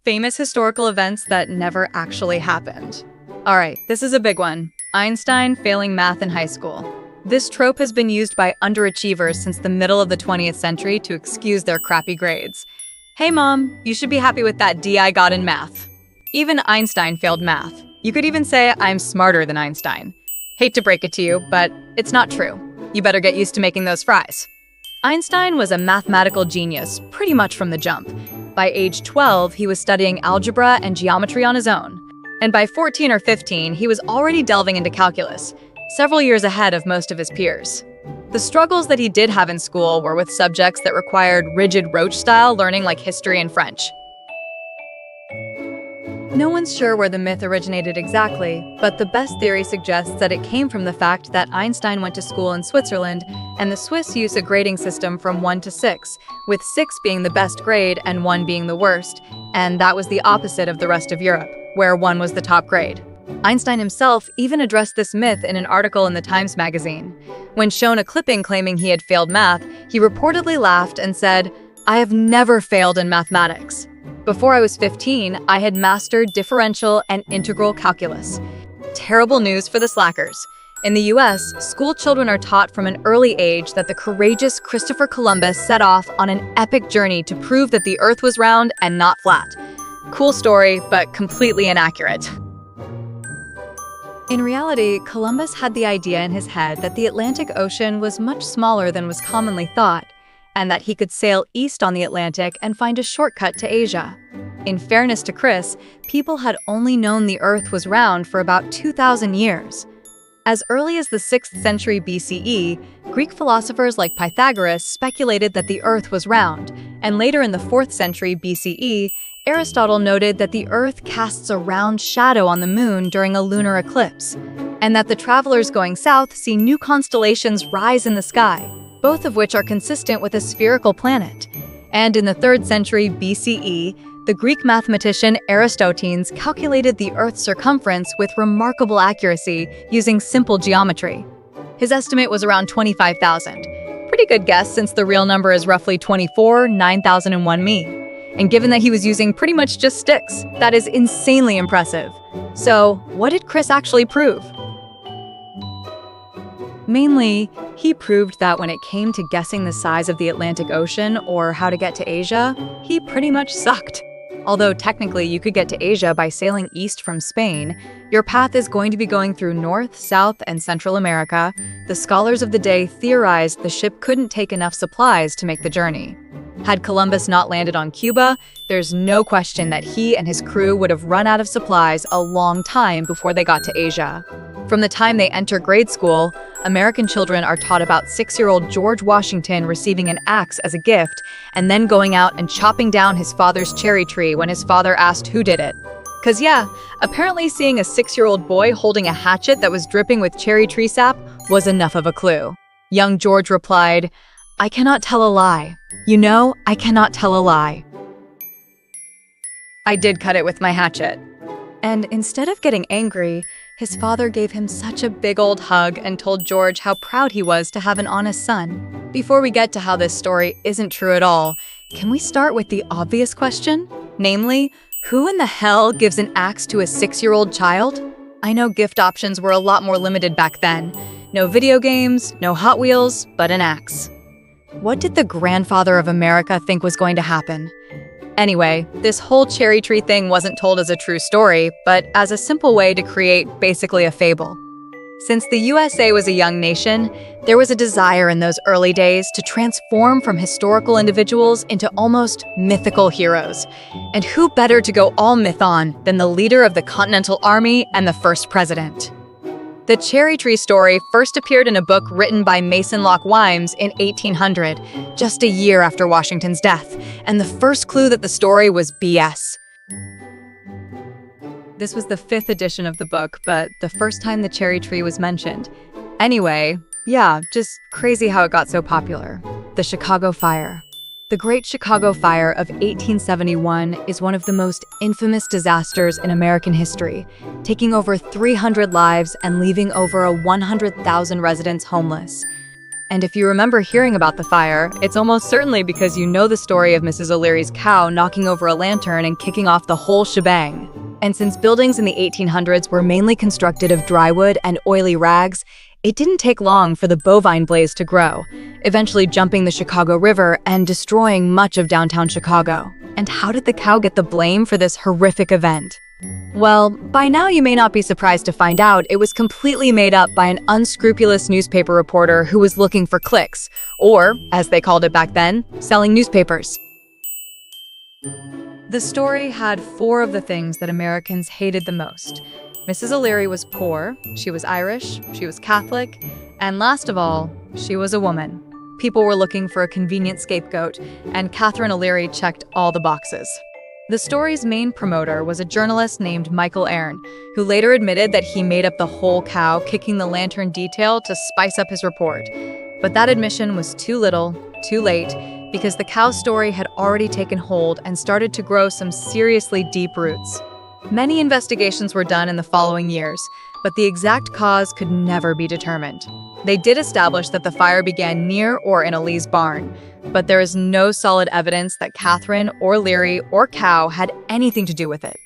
Famous historical events that never actually happened. All right, this is a big one. Einstein failing math in high school. This trope has been used by underachievers since the middle of the 20th century to excuse their crappy grades. Hey mom, you should be happy with that D I got in math. Even Einstein failed math. You could even say I'm smarter than Einstein. Hate to break it to you, but it's not true. You better get used to making those fries. Einstein was a mathematical genius pretty much from the jump. By age 12, he was studying algebra and geometry on his own. And by 14 or 15, he was already delving into calculus, several years ahead of most of his peers. The struggles that he did have in school were with subjects that required rigid rote-style learning like history and French. No one's sure where the myth originated exactly, but the best theory suggests that it came from the fact that Einstein went to school in Switzerland, and the Swiss use a grading system from 1 to 6, with 6 being the best grade and 1 being the worst, and that was the opposite of the rest of Europe, where 1 was the top grade. Einstein himself even addressed this myth in an article in the Times magazine. When shown a clipping claiming he had failed math, he reportedly laughed and said, "I have never failed in mathematics. Before I was 15, I had mastered differential and integral calculus." Terrible news for the slackers. In the US, school children are taught from an early age that the courageous Christopher Columbus set off on an epic journey to prove that the Earth was round and not flat. Cool story, but completely inaccurate. In reality, Columbus had the idea in his head that the Atlantic Ocean was much smaller than was commonly thought, and that he could sail east on the Atlantic and find a shortcut to Asia. In fairness to Chris, people had only known the Earth was round for about 2,000 years. As early as the 6th century BCE, Greek philosophers like Pythagoras speculated that the Earth was round, and later in the 4th century BCE, Aristotle noted that the Earth casts a round shadow on the moon during a lunar eclipse, and that the travelers going south see new constellations rise in the sky, both of which are consistent with a spherical planet. And in the 3rd century BCE, the Greek mathematician Eratosthenes calculated the Earth's circumference with remarkable accuracy using simple geometry. His estimate was around 25,000. Pretty good guess since the real number is roughly 24, 9,001 me. And given that he was using pretty much just sticks, that is insanely impressive. So, what did Chris actually prove? Mainly, he proved that when it came to guessing the size of the Atlantic Ocean or how to get to Asia, he pretty much sucked. Although technically you could get to Asia by sailing east from Spain, your path is going to be going through North, South, and Central America. The scholars of the day theorized the ship couldn't take enough supplies to make the journey. Had Columbus not landed on Cuba, there's no question that he and his crew would have run out of supplies a long time before they got to Asia. From the time they enter grade school, American children are taught about 6-year-old George Washington receiving an axe as a gift and then going out and chopping down his father's cherry tree when his father asked who did it. 'Cause yeah, apparently seeing a 6-year-old boy holding a hatchet that was dripping with cherry tree sap was enough of a clue. Young George replied, "I cannot tell a lie. You know, I cannot tell a lie." I did cut it with my hatchet. And instead of getting angry, his father gave him such a big old hug and told George how proud he was to have an honest son. Before we get to how this story isn't true at all, can we start with the obvious question? Namely, who in the hell gives an axe to a 6-year-old child? I know gift options were a lot more limited back then. No video games, no Hot Wheels, but an axe. What did the grandfather of America think was going to happen? Anyway, this whole cherry tree thing wasn't told as a true story, but as a simple way to create basically a fable. Since the USA was a young nation, there was a desire in those early days to transform from historical individuals into almost mythical heroes. And who better to go all myth on than the leader of the Continental Army and the first president? The cherry tree story first appeared in a book written by Mason Locke Wimes in 1800, just a year after Washington's death, and the first clue that the story was BS. This was the 5th edition of the book, but the first time the cherry tree was mentioned. Anyway, yeah, just crazy how it got so popular. The Chicago Fire. The Great Chicago Fire of 1871 is one of the most infamous disasters in American history, taking over 300 lives and leaving over 100,000 residents homeless. And if you remember hearing about the fire, it's almost certainly because you know the story of Mrs. O'Leary's cow knocking over a lantern and kicking off the whole shebang. And since buildings in the 1800s were mainly constructed of dry wood and oily rags, it didn't take long for the bovine blaze to grow, eventually jumping the Chicago River and destroying much of downtown Chicago. And how did the cow get the blame for this horrific event? Well, by now you may not be surprised to find out it was completely made up by an unscrupulous newspaper reporter who was looking for clicks, or, as they called it back then, selling newspapers. The story had 4 of the things that Americans hated the most. Mrs. O'Leary was poor, she was Irish, she was Catholic, and last of all, she was a woman. People were looking for a convenient scapegoat, and Catherine O'Leary checked all the boxes. The story's main promoter was a journalist named Michael Aaron, who later admitted that he made up the whole cow kicking the lantern detail to spice up his report. But that admission was too little, too late, because the cow story had already taken hold and started to grow some seriously deep roots. Many investigations were done in the following years, but the exact cause could never be determined. They did establish that the fire began near or in a Lee's barn, but there is no solid evidence that Catherine or Leary or cow had anything to do with it.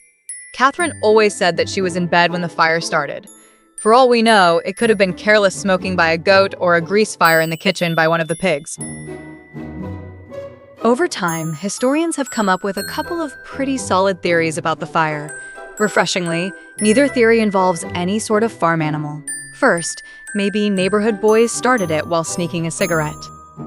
Catherine always said that she was in bed when the fire started. For all we know, it could have been careless smoking by a goat or a grease fire in the kitchen by one of the pigs. Over time, historians have come up with a couple of pretty solid theories about the fire. Refreshingly, neither theory involves any sort of farm animal. First, maybe neighborhood boys started it while sneaking a cigarette.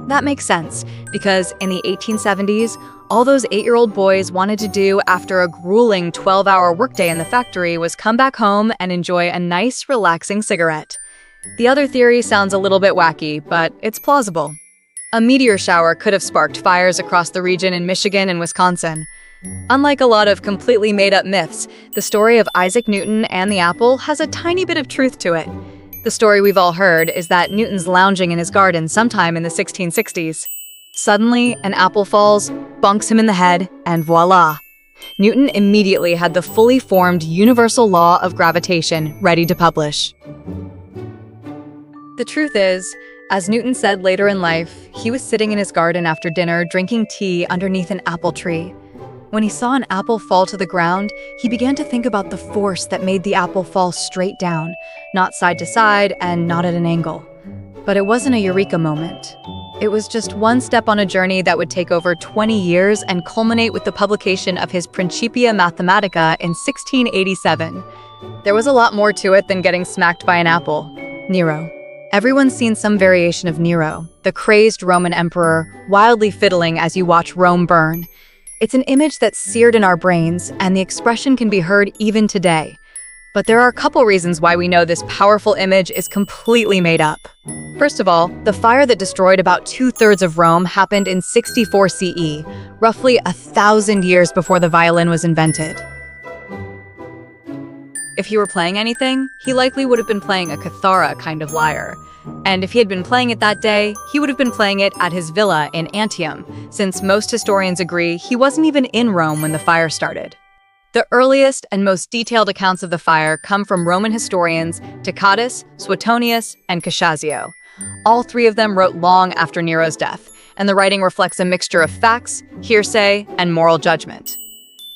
That makes sense, because in the 1870s, all those 8-year-old boys wanted to do after a grueling 12-hour workday in the factory was come back home and enjoy a nice, relaxing cigarette. The other theory sounds a little bit wacky, but it's plausible. A meteor shower could have sparked fires across the region in Michigan and Wisconsin. Unlike a lot of completely made-up myths, the story of Isaac Newton and the apple has a tiny bit of truth to it. The story we've all heard is that Newton's lounging in his garden sometime in the 1660s. Suddenly, an apple falls, bonks him in the head, and voila! Newton immediately had the fully formed universal law of gravitation ready to publish. The truth is, as Newton said later in life, he was sitting in his garden after dinner drinking tea underneath an apple tree. When he saw an apple fall to the ground, he began to think about the force that made the apple fall straight down, not side to side and not at an angle. But it wasn't a eureka moment. It was just one step on a journey that would take over 20 years and culminate with the publication of his Principia Mathematica in 1687. There was a lot more to it than getting smacked by an apple. Nero. Everyone's seen some variation of Nero, the crazed Roman emperor, wildly fiddling as you watch Rome burn. It's an image that's seared in our brains, and the expression can be heard even today. But there are a couple reasons why we know this powerful image is completely made up. First of all, the fire that destroyed about 2/3 of Rome happened in 64 CE, roughly 1,000 years before the violin was invented. If he were playing anything, he likely would have been playing a Cathara kind of lyre. And if he had been playing it that day, he would have been playing it at his villa in Antium, since most historians agree he wasn't even in Rome when the fire started. The earliest and most detailed accounts of the fire come from Roman historians Tacitus, Suetonius, and Cassiusio. All 3 of them wrote long after Nero's death, and the writing reflects a mixture of facts, hearsay, and moral judgment.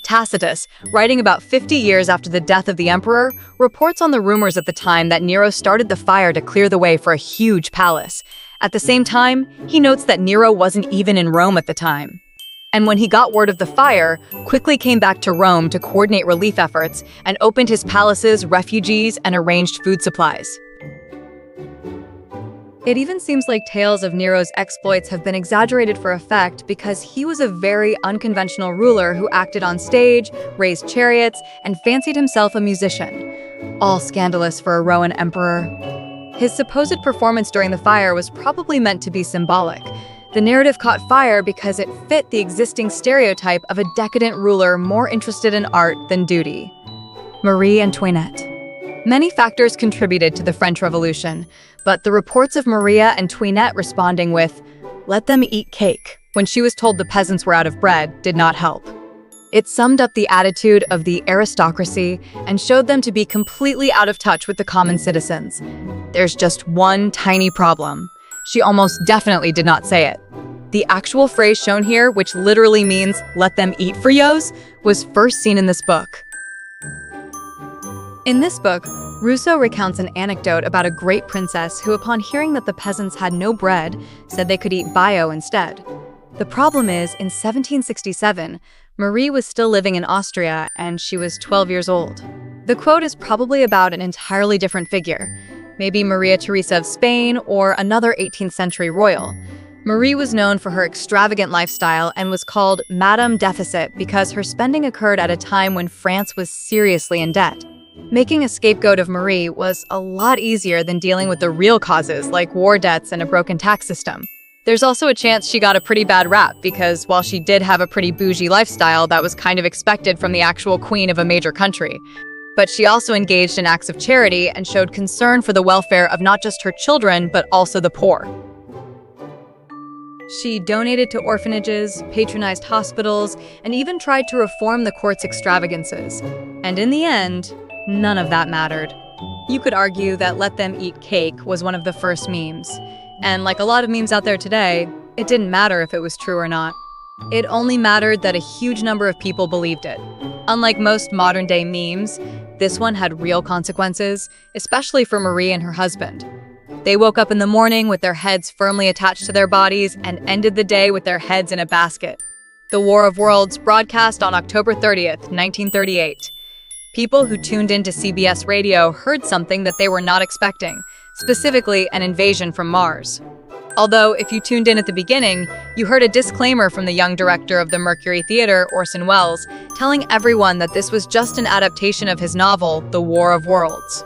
Tacitus, writing about 50 years after the death of the emperor, reports on the rumors at the time that Nero started the fire to clear the way for a huge palace. At the same time, he notes that Nero wasn't even in Rome at the time. And when he got word of the fire, quickly came back to Rome to coordinate relief efforts and opened his palaces, refugees, and arranged food supplies. It even seems like tales of Nero's exploits have been exaggerated for effect because he was a very unconventional ruler who acted on stage, raised chariots, and fancied himself a musician. All scandalous for a Roman emperor. His supposed performance during the fire was probably meant to be symbolic. The narrative caught fire because it fit the existing stereotype of a decadent ruler more interested in art than duty. Marie Antoinette. Many factors contributed to the French Revolution, but the reports of Maria Antoinette responding with, "Let them eat cake," when she was told the peasants were out of bread, did not help. It summed up the attitude of the aristocracy and showed them to be completely out of touch with the common citizens. There's just one tiny problem. she almost definitely did not say it. The actual phrase shown here, which literally means "let them eat for yos," was first seen in this book. In this book, Rousseau recounts an anecdote about a great princess who, upon hearing that the peasants had no bread, said they could eat bio instead. The problem is, in 1767, Marie was still living in Austria and she was 12 years old. The quote is probably about an entirely different figure, maybe Maria Theresa of Spain or another 18th century royal. Marie was known for her extravagant lifestyle and was called Madame Deficit because her spending occurred at a time when France was seriously in debt. Making a scapegoat of Marie was a lot easier than dealing with the real causes like war debts and a broken tax system. There's also a chance she got a pretty bad rap because while she did have a pretty bougie lifestyle that was kind of expected from the actual queen of a major country, but she also engaged in acts of charity and showed concern for the welfare of not just her children, but also the poor. She donated to orphanages, patronized hospitals, and even tried to reform the court's extravagances. And in the end, none of that mattered. You could argue that "let them eat cake" was one of the first memes. And like a lot of memes out there today, it didn't matter if it was true or not. It only mattered that a huge number of people believed it. Unlike most modern-day memes, this one had real consequences, especially for Marie and her husband. They woke up in the morning with their heads firmly attached to their bodies and ended the day with their heads in a basket. The War of Worlds broadcast on October 30th, 1938. People who tuned into CBS radio heard something that they were not expecting, specifically an invasion from Mars. Although, if you tuned in at the beginning, you heard a disclaimer from the young director of the Mercury Theater, Orson Welles, telling everyone that this was just an adaptation of his novel, The War of Worlds.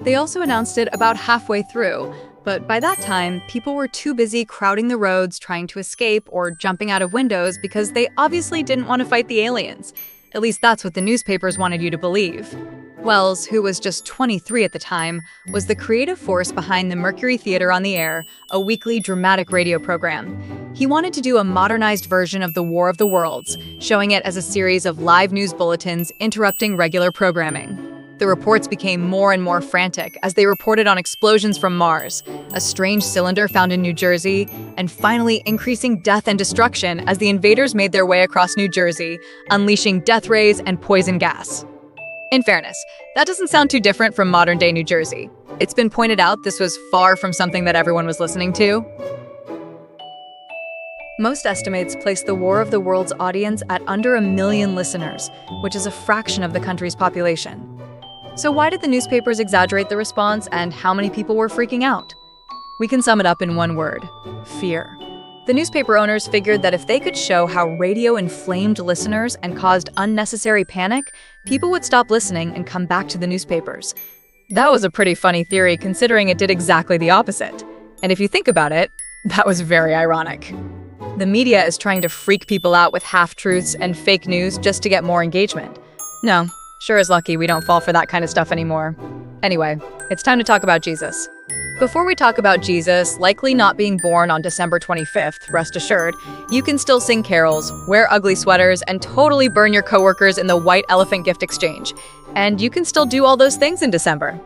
They also announced it about halfway through, but by that time, people were too busy crowding the roads trying to escape or jumping out of windows because they obviously didn't want to fight the aliens. At least that's what the newspapers wanted you to believe. Welles, who was just 23 at the time, was the creative force behind the Mercury Theater on the Air, a weekly dramatic radio program. He wanted to do a modernized version of the War of the Worlds, showing it as a series of live news bulletins interrupting regular programming. The reports became more and more frantic as they reported on explosions from Mars, a strange cylinder found in New Jersey, and finally increasing death and destruction as the invaders made their way across New Jersey, unleashing death rays and poison gas. In fairness, that doesn't sound too different from modern-day New Jersey. It's been pointed out this was far from something that everyone was listening to. Most estimates place the War of the Worlds audience at under 1 million listeners, which is a fraction of the country's population. So why did the newspapers exaggerate the response and how many people were freaking out? We can sum it up in one word: fear. The newspaper owners figured that if they could show how radio inflamed listeners and caused unnecessary panic, people would stop listening and come back to the newspapers. That was a pretty funny theory considering it did exactly the opposite. And if you think about it, that was very ironic. The media is trying to freak people out with half-truths and fake news just to get more engagement. No, sure as lucky we don't fall for that kind of stuff anymore. Anyway, it's time to talk about Jesus. Before we talk about Jesus likely not being born on December 25th, rest assured, you can still sing carols, wear ugly sweaters, and totally burn your coworkers in the white elephant gift exchange. And you can still do all those things in December.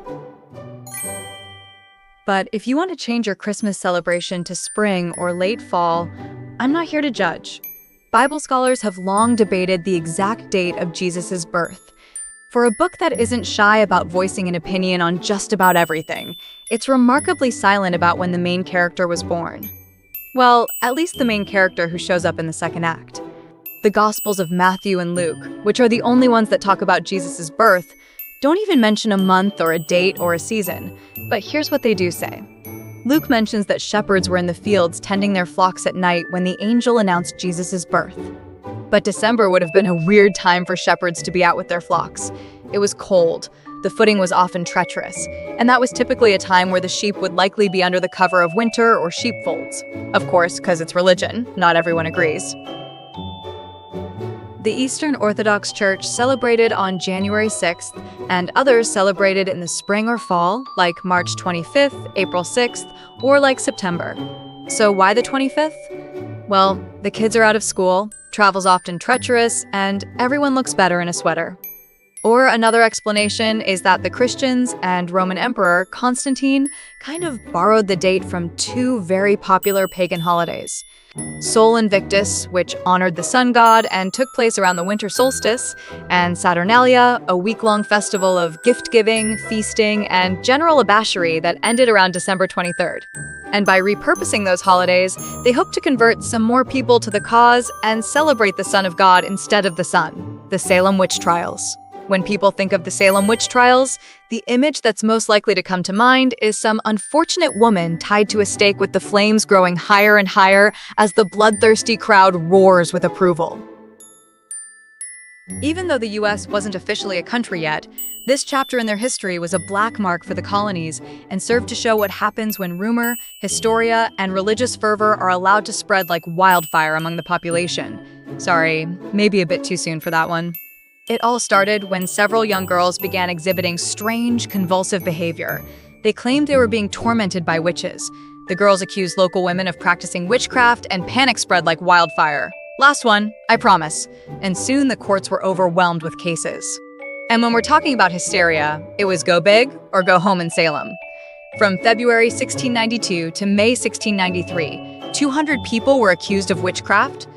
But if you want to change your Christmas celebration to spring or late fall, I'm not here to judge. Bible scholars have long debated the exact date of Jesus' birth. For a book that isn't shy about voicing an opinion on just about everything, it's remarkably silent about when the main character was born. Well, at least the main character who shows up in the second act. The Gospels of Matthew and Luke, which are the only ones that talk about Jesus' birth, don't even mention a month or a date or a season. But here's what they do say. Luke mentions that shepherds were in the fields tending their flocks at night when the angel announced Jesus' birth. But December would have been a weird time for shepherds to be out with their flocks. It was cold, the footing was often treacherous, and that was typically a time where the sheep would likely be under the cover of winter or sheepfolds. Of course, because it's religion, not everyone agrees. The Eastern Orthodox Church celebrated on January 6th, and others celebrated in the spring or fall, like March 25th, April 6th, or like September. So why the 25th? Well, the kids are out of school, travel's often treacherous, and everyone looks better in a sweater. Or another explanation is that the Christians and Roman Emperor Constantine kind of borrowed the date from two very popular pagan holidays. Sol Invictus, which honored the sun god and took place around the winter solstice, and Saturnalia, a week-long festival of gift-giving, feasting, and general abashery that ended around December 23rd. And by repurposing those holidays, they hope to convert some more people to the cause and celebrate the Son of God instead of the sun, the Salem witch trials. When people think of the Salem witch trials, the image that's most likely to come to mind is some unfortunate woman tied to a stake with the flames growing higher and higher as the bloodthirsty crowd roars with approval. Even though the US wasn't officially a country yet, this chapter in their history was a black mark for the colonies and served to show what happens when rumor, hysteria, and religious fervor are allowed to spread like wildfire among the population. Sorry, maybe a bit too soon for that one. It all started when several young girls began exhibiting strange, convulsive behavior. They claimed they were being tormented by witches. The girls accused local women of practicing witchcraft, and panic spread like wildfire. Last one, I promise. And soon the courts were overwhelmed with cases. And when we're talking about hysteria, it was go big or go home in Salem. From February 1692 to May 1693, 200 people were accused of witchcraft,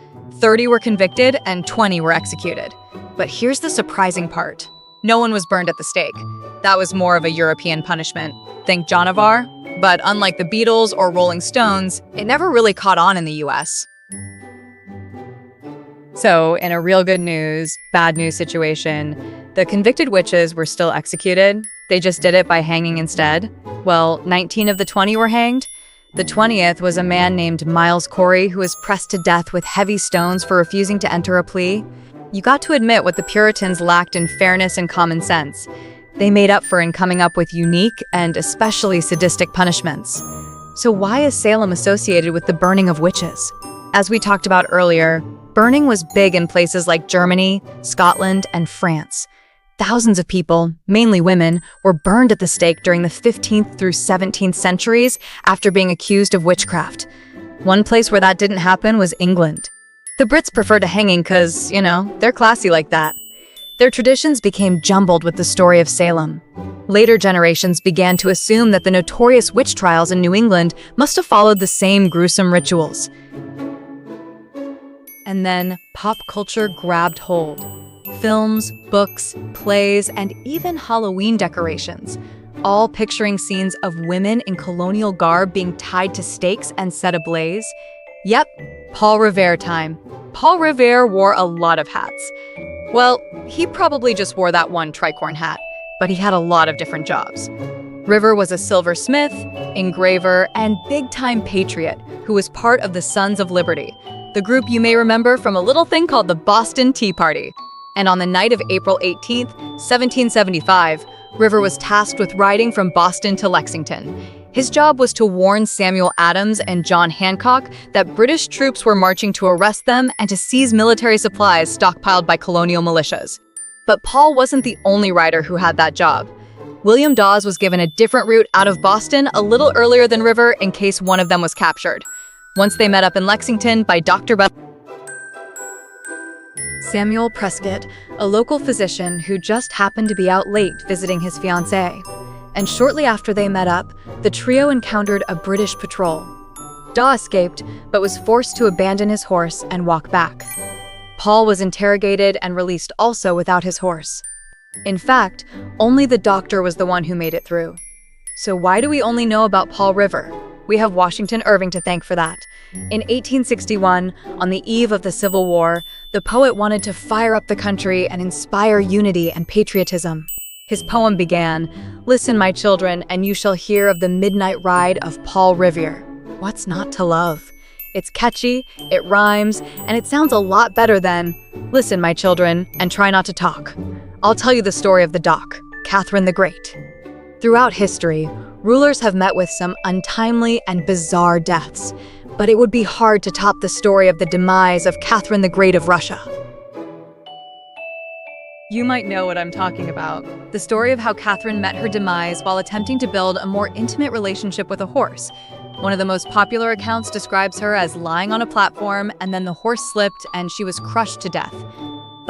30 were convicted, and 20 were executed. But here's the surprising part. No one was burned at the stake. That was more of a European punishment. Think John of Arc? But unlike the Beatles or Rolling Stones, it never really caught on in the US. So, in a real good news, bad news situation, the convicted witches were still executed. They just did it by hanging instead. Well, 19 of the 20 were hanged. The 20th was a man named Miles Corey who was pressed to death with heavy stones for refusing to enter a plea. You got to admit what the Puritans lacked in fairness and common sense. They made up for in coming up with unique and especially sadistic punishments. So why is Salem associated with the burning of witches? As we talked about earlier, burning was big in places like Germany, Scotland, and France. Thousands of people, mainly women, were burned at the stake during the 15th through 17th centuries after being accused of witchcraft. One place where that didn't happen was England. The Brits preferred hanging because, they're classy like that. Their traditions became jumbled with the story of Salem. Later generations began to assume that the notorious witch trials in New England must have followed the same gruesome rituals. And then pop culture grabbed hold. Films, books, plays, and even Halloween decorations, all picturing scenes of women in colonial garb being tied to stakes and set ablaze. Yep, Paul Revere time. Paul Revere wore a lot of hats. Well, he probably just wore that one tricorn hat, but he had a lot of different jobs. River was a silversmith, engraver, and big-time patriot who was part of the Sons of Liberty, the group you may remember from a little thing called the Boston Tea Party. And on the night of April 18th, 1775, River was tasked with riding from Boston to Lexington. His job was to warn Samuel Adams and John Hancock that British troops were marching to arrest them and to seize military supplies stockpiled by colonial militias. But Paul wasn't the only rider who had that job. William Dawes was given a different route out of Boston a little earlier than River in case one of them was captured. Once they met up in Lexington by Dr. Samuel Prescott, a local physician who just happened to be out late visiting his fiancée. And shortly after they met up, the trio encountered a British patrol. Daw escaped, but was forced to abandon his horse and walk back. Paul was interrogated and released also without his horse. In fact, only the doctor was the one who made it through. So why do we only know about Paul River? We have Washington Irving to thank for that. In 1861, on the eve of the Civil War, the poet wanted to fire up the country and inspire unity and patriotism. His poem began, "Listen, my children, and you shall hear of the midnight ride of Paul Revere." What's not to love? It's catchy, it rhymes, and it sounds a lot better than, "Listen, my children, and try not to talk." I'll tell you the story of the Doc, Catherine the Great. Throughout history, rulers have met with some untimely and bizarre deaths, but it would be hard to top the story of the demise of Catherine the Great of Russia. You might know what I'm talking about. The story of how Catherine met her demise while attempting to build a more intimate relationship with a horse. One of the most popular accounts describes her as lying on a platform and then the horse slipped and she was crushed to death.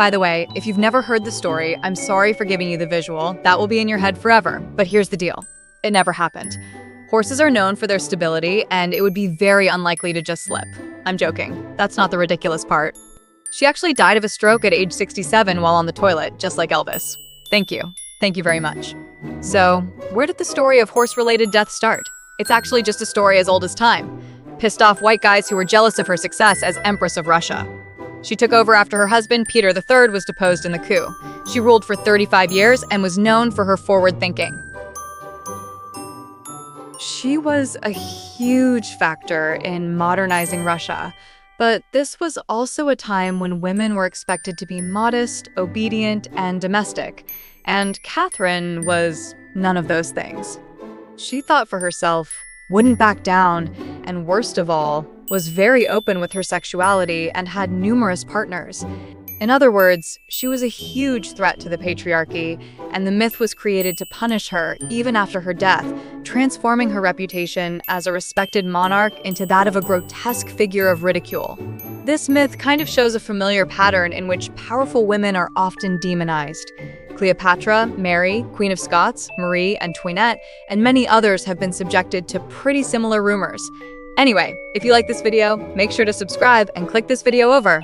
By the way, if you've never heard the story, I'm sorry for giving you the visual. That will be in your head forever. But here's the deal. It never happened. Horses are known for their stability, and it would be very unlikely to just slip. I'm joking. That's not the ridiculous part. She actually died of a stroke at age 67 while on the toilet, just like Elvis. Thank you. Thank you very much. So, where did the story of horse-related death start? It's actually just a story as old as time. Pissed off white guys who were jealous of her success as Empress of Russia. She took over after her husband, Peter III, was deposed in the coup. She ruled for 35 years and was known for her forward thinking. She was a huge factor in modernizing Russia, but this was also a time when women were expected to be modest, obedient, and domestic, and Catherine was none of those things. She thought for herself, wouldn't back down, and worst of all, was very open with her sexuality and had numerous partners. In other words, she was a huge threat to the patriarchy, and the myth was created to punish her even after her death, transforming her reputation as a respected monarch into that of a grotesque figure of ridicule. This myth kind of shows a familiar pattern in which powerful women are often demonized. Cleopatra, Mary, Queen of Scots, Marie Antoinette, and many others have been subjected to pretty similar rumors. Anyway, if you like this video, make sure to subscribe and click this video over.